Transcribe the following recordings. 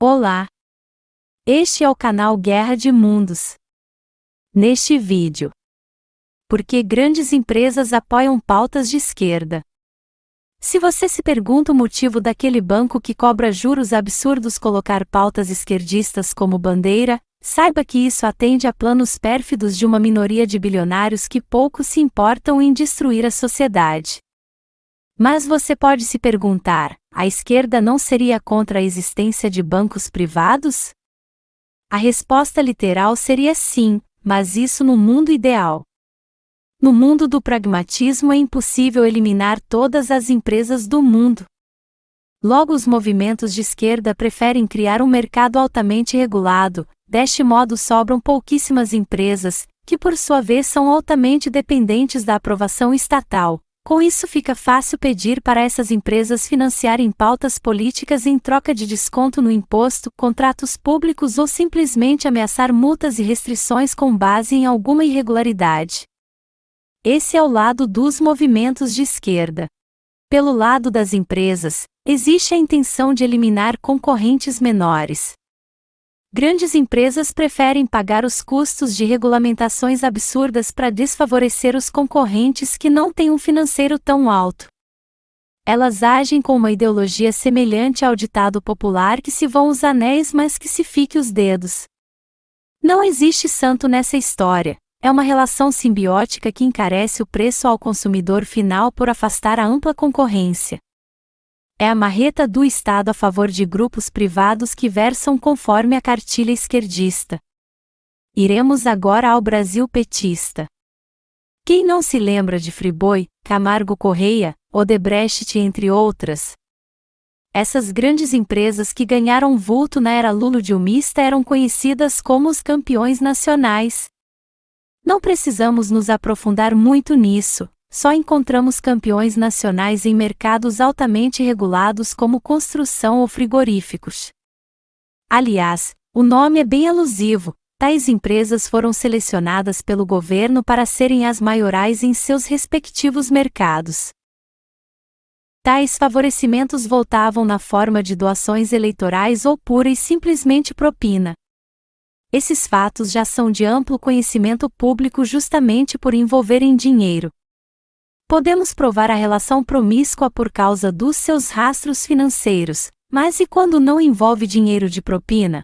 Olá! Este é o canal Guerra de Mundos. Neste vídeo, por que grandes empresas apoiam pautas de esquerda? Se você se pergunta o motivo daquele banco que cobra juros absurdos colocar pautas esquerdistas como bandeira, saiba que isso atende a planos pérfidos de uma minoria de bilionários que pouco se importam em destruir a sociedade. Mas você pode se perguntar, a esquerda não seria contra a existência de bancos privados? A resposta literal seria sim, mas isso no mundo ideal. No mundo do pragmatismo é impossível eliminar todas as empresas do mundo. Logo, os movimentos de esquerda preferem criar um mercado altamente regulado, deste modo sobram pouquíssimas empresas, que por sua vez são altamente dependentes da aprovação estatal. Com isso fica fácil pedir para essas empresas financiarem pautas políticas em troca de desconto no imposto, contratos públicos ou simplesmente ameaçar multas e restrições com base em alguma irregularidade. Esse é o lado dos movimentos de esquerda. Pelo lado das empresas, existe a intenção de eliminar concorrentes menores. Grandes empresas preferem pagar os custos de regulamentações absurdas para desfavorecer os concorrentes que não têm um financeiro tão alto. Elas agem com uma ideologia semelhante ao ditado popular que se vão os anéis mas que se fique os dedos. Não existe santo nessa história, é uma relação simbiótica que encarece o preço ao consumidor final por afastar a ampla concorrência. É a marreta do Estado a favor de grupos privados que versam conforme a cartilha esquerdista. Iremos agora ao Brasil petista. Quem não se lembra de Friboi, Camargo Correia, Odebrecht entre outras? Essas grandes empresas que ganharam vulto na era lulodilmista eram conhecidas como os campeões nacionais. Não precisamos nos aprofundar muito nisso. Só encontramos campeões nacionais em mercados altamente regulados como construção ou frigoríficos. Aliás, o nome é bem alusivo, tais empresas foram selecionadas pelo governo para serem as maiorais em seus respectivos mercados. Tais favorecimentos voltavam na forma de doações eleitorais ou pura e simplesmente propina. Esses fatos já são de amplo conhecimento público justamente por envolverem dinheiro. Podemos provar a relação promíscua por causa dos seus rastros financeiros, mas e quando não envolve dinheiro de propina?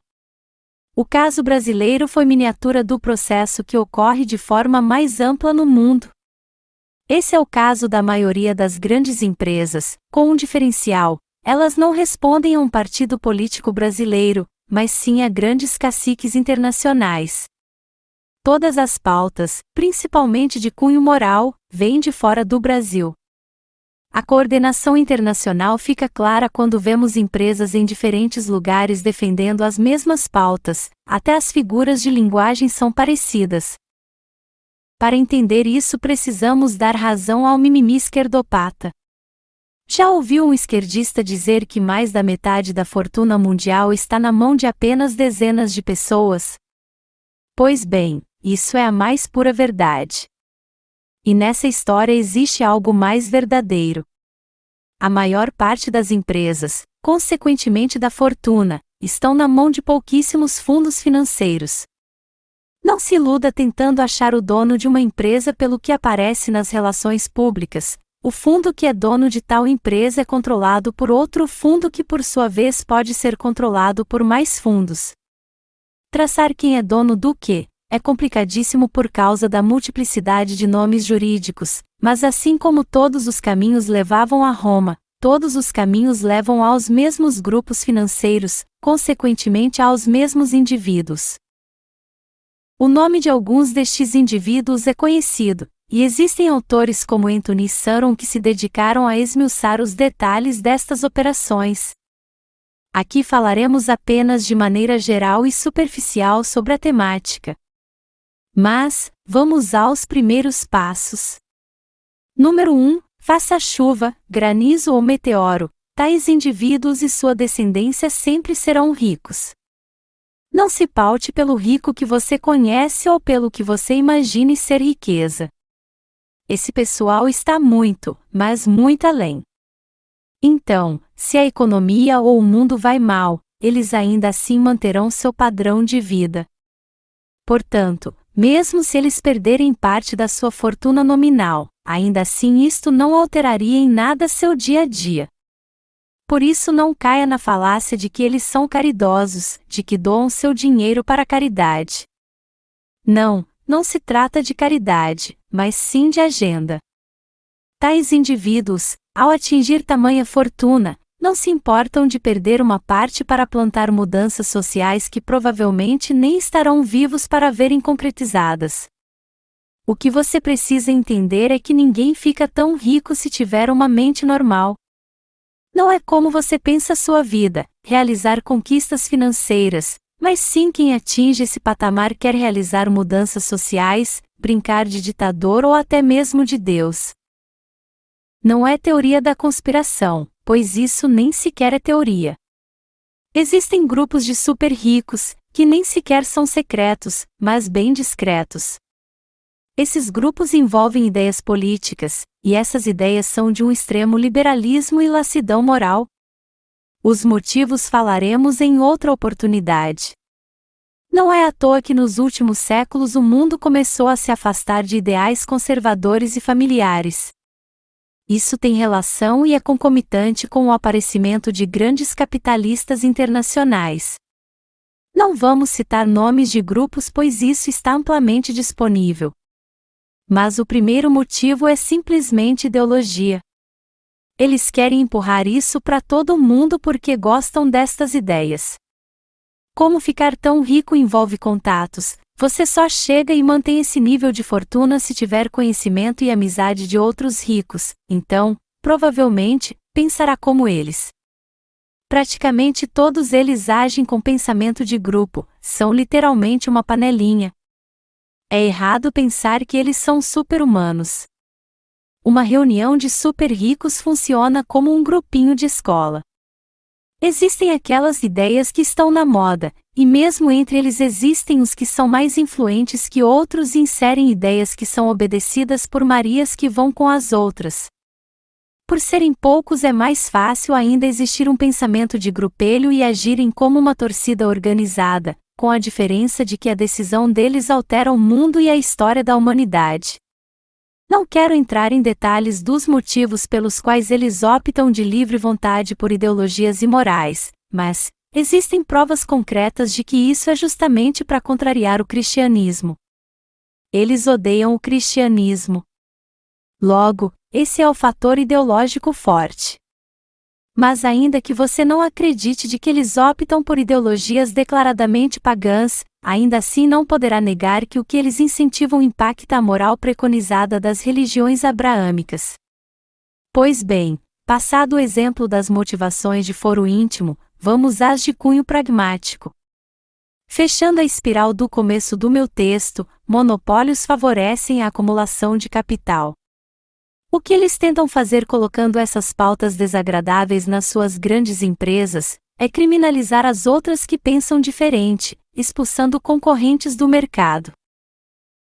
O caso brasileiro foi miniatura do processo que ocorre de forma mais ampla no mundo. Esse é o caso da maioria das grandes empresas, com um diferencial: elas não respondem a um partido político brasileiro, mas sim a grandes caciques internacionais. Todas as pautas, principalmente de cunho moral, vêm de fora do Brasil. A coordenação internacional fica clara quando vemos empresas em diferentes lugares defendendo as mesmas pautas, até as figuras de linguagem são parecidas. Para entender isso precisamos dar razão ao mimimi esquerdopata. Já ouviu um esquerdista dizer que mais da metade da fortuna mundial está na mão de apenas dezenas de pessoas? Pois bem, isso é a mais pura verdade. E nessa história existe algo mais verdadeiro. A maior parte das empresas, consequentemente da fortuna, estão na mão de pouquíssimos fundos financeiros. Não se iluda tentando achar o dono de uma empresa pelo que aparece nas relações públicas. O fundo que é dono de tal empresa é controlado por outro fundo que por sua vez pode ser controlado por mais fundos. Traçar quem é dono do quê é complicadíssimo por causa da multiplicidade de nomes jurídicos, mas assim como todos os caminhos levavam a Roma, todos os caminhos levam aos mesmos grupos financeiros, consequentemente aos mesmos indivíduos. O nome de alguns destes indivíduos é conhecido, e existem autores como Anthony Saron que se dedicaram a esmiuçar os detalhes destas operações. Aqui falaremos apenas de maneira geral e superficial sobre a temática. Mas, vamos aos primeiros passos. Número 1. Faça chuva, granizo ou meteoro, tais indivíduos e sua descendência sempre serão ricos. Não se paute pelo rico que você conhece ou pelo que você imagine ser riqueza. Esse pessoal está muito, mas muito além. Então, se a economia ou o mundo vai mal, eles ainda assim manterão seu padrão de vida. Portanto, mesmo se eles perderem parte da sua fortuna nominal, ainda assim isto não alteraria em nada seu dia a dia. Por isso não caia na falácia de que eles são caridosos, de que doam seu dinheiro para a caridade. Não se trata de caridade, mas sim de agenda. Tais indivíduos, ao atingir tamanha fortuna, não se importam de perder uma parte para plantar mudanças sociais que provavelmente nem estarão vivos para verem concretizadas. O que você precisa entender é que ninguém fica tão rico se tiver uma mente normal. Não é como você pensa sua vida, realizar conquistas financeiras, mas sim quem atinge esse patamar quer realizar mudanças sociais, brincar de ditador ou até mesmo de Deus. Não é teoria da conspiração, pois isso nem sequer é teoria. Existem grupos de super ricos, que nem sequer são secretos, mas bem discretos. Esses grupos envolvem ideias políticas, e essas ideias são de um extremo liberalismo e lassidão moral. Os motivos falaremos em outra oportunidade. Não é à toa que nos últimos séculos o mundo começou a se afastar de ideais conservadores e familiares. Isso tem relação e é concomitante com o aparecimento de grandes capitalistas internacionais. Não vamos citar nomes de grupos pois isso está amplamente disponível. Mas o primeiro motivo é simplesmente ideologia. Eles querem empurrar isso para todo mundo porque gostam destas ideias. Como ficar tão rico envolve contatos, você só chega e mantém esse nível de fortuna se tiver conhecimento e amizade de outros ricos, então, provavelmente, pensará como eles. Praticamente todos eles agem com pensamento de grupo, são literalmente uma panelinha. É errado pensar que eles são super-humanos. Uma reunião de super ricos funciona como um grupinho de escola. Existem aquelas ideias que estão na moda, e mesmo entre eles existem os que são mais influentes que outros e inserem ideias que são obedecidas por Marias que vão com as outras. Por serem poucos é mais fácil ainda existir um pensamento de grupelho e agirem como uma torcida organizada, com a diferença de que a decisão deles altera o mundo e a história da humanidade. Não quero entrar em detalhes dos motivos pelos quais eles optam de livre vontade por ideologias imorais, mas existem provas concretas de que isso é justamente para contrariar o cristianismo. Eles odeiam o cristianismo. Logo, esse é o fator ideológico forte. Mas ainda que você não acredite de que eles optam por ideologias declaradamente pagãs, ainda assim não poderá negar que o que eles incentivam impacta a moral preconizada das religiões abraâmicas. Pois bem, passado o exemplo das motivações de foro íntimo, vamos às de cunho pragmático. Fechando a espiral do começo do meu texto, monopólios favorecem a acumulação de capital. O que eles tentam fazer colocando essas pautas desagradáveis nas suas grandes empresas, é criminalizar as outras que pensam diferente, expulsando concorrentes do mercado.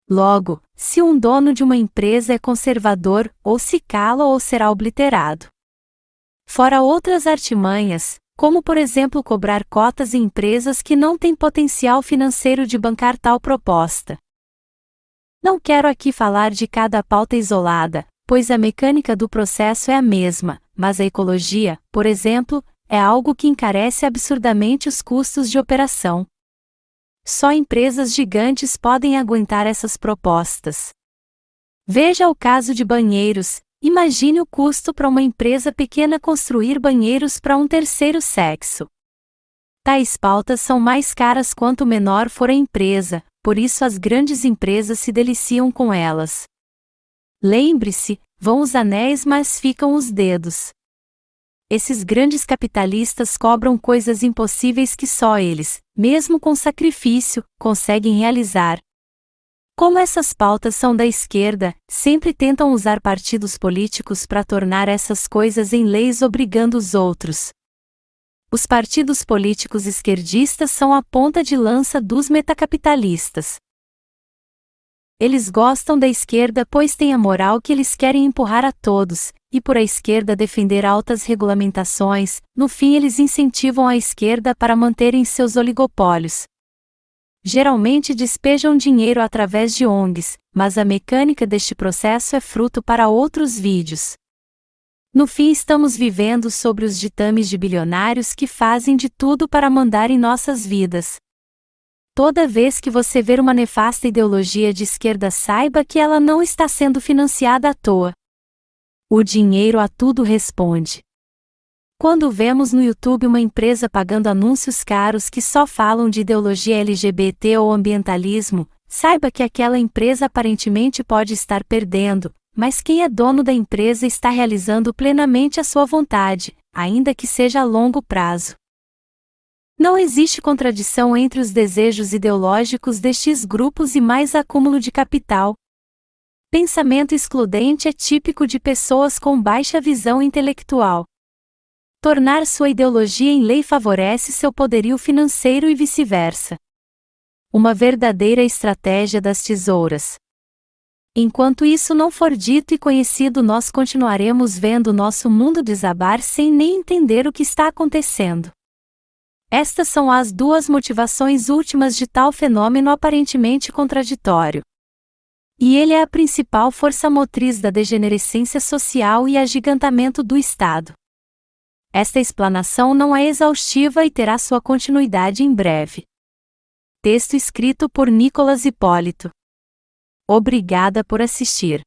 Logo, se um dono de uma empresa é conservador, ou se cala ou será obliterado. Fora outras artimanhas, como por exemplo cobrar cotas em empresas que não têm potencial financeiro de bancar tal proposta. Não quero aqui falar de cada pauta isolada, pois a mecânica do processo é a mesma, mas a ecologia, por exemplo, é algo que encarece absurdamente os custos de operação. Só empresas gigantes podem aguentar essas propostas. Veja o caso de banheiros, imagine o custo para uma empresa pequena construir banheiros para um terceiro sexo. Tais pautas são mais caras quanto menor for a empresa, por isso as grandes empresas se deliciam com elas. Lembre-se, vão os anéis mas ficam os dedos. Esses grandes capitalistas cobram coisas impossíveis que só eles, mesmo com sacrifício, conseguem realizar. Como essas pautas são da esquerda, sempre tentam usar partidos políticos para tornar essas coisas em leis obrigando os outros. Os partidos políticos esquerdistas são a ponta de lança dos metacapitalistas. Eles gostam da esquerda pois têm a moral que eles querem empurrar a todos, e por a esquerda defender altas regulamentações, no fim eles incentivam a esquerda para manterem seus oligopólios. Geralmente despejam dinheiro através de ONGs, mas a mecânica deste processo é fruto para outros vídeos. No fim estamos vivendo sobre os ditames de bilionários que fazem de tudo para mandar em nossas vidas. Toda vez que você ver uma nefasta ideologia de esquerda, saiba que ela não está sendo financiada à toa. O dinheiro a tudo responde. Quando vemos no YouTube uma empresa pagando anúncios caros que só falam de ideologia LGBT ou ambientalismo, saiba que aquela empresa aparentemente pode estar perdendo, mas quem é dono da empresa está realizando plenamente a sua vontade, ainda que seja a longo prazo. Não existe contradição entre os desejos ideológicos destes grupos e mais acúmulo de capital. Pensamento excludente é típico de pessoas com baixa visão intelectual. Tornar sua ideologia em lei favorece seu poderio financeiro e vice-versa. Uma verdadeira estratégia das tesouras. Enquanto isso não for dito e conhecido, nós continuaremos vendo nosso mundo desabar sem nem entender o que está acontecendo. Estas são as duas motivações últimas de tal fenômeno aparentemente contraditório. E ele é a principal força motriz da degenerescência social e agigantamento do Estado. Esta explanação não é exaustiva e terá sua continuidade em breve. Texto escrito por Nicolas Hipólito. Obrigada por assistir.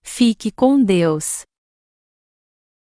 Fique com Deus.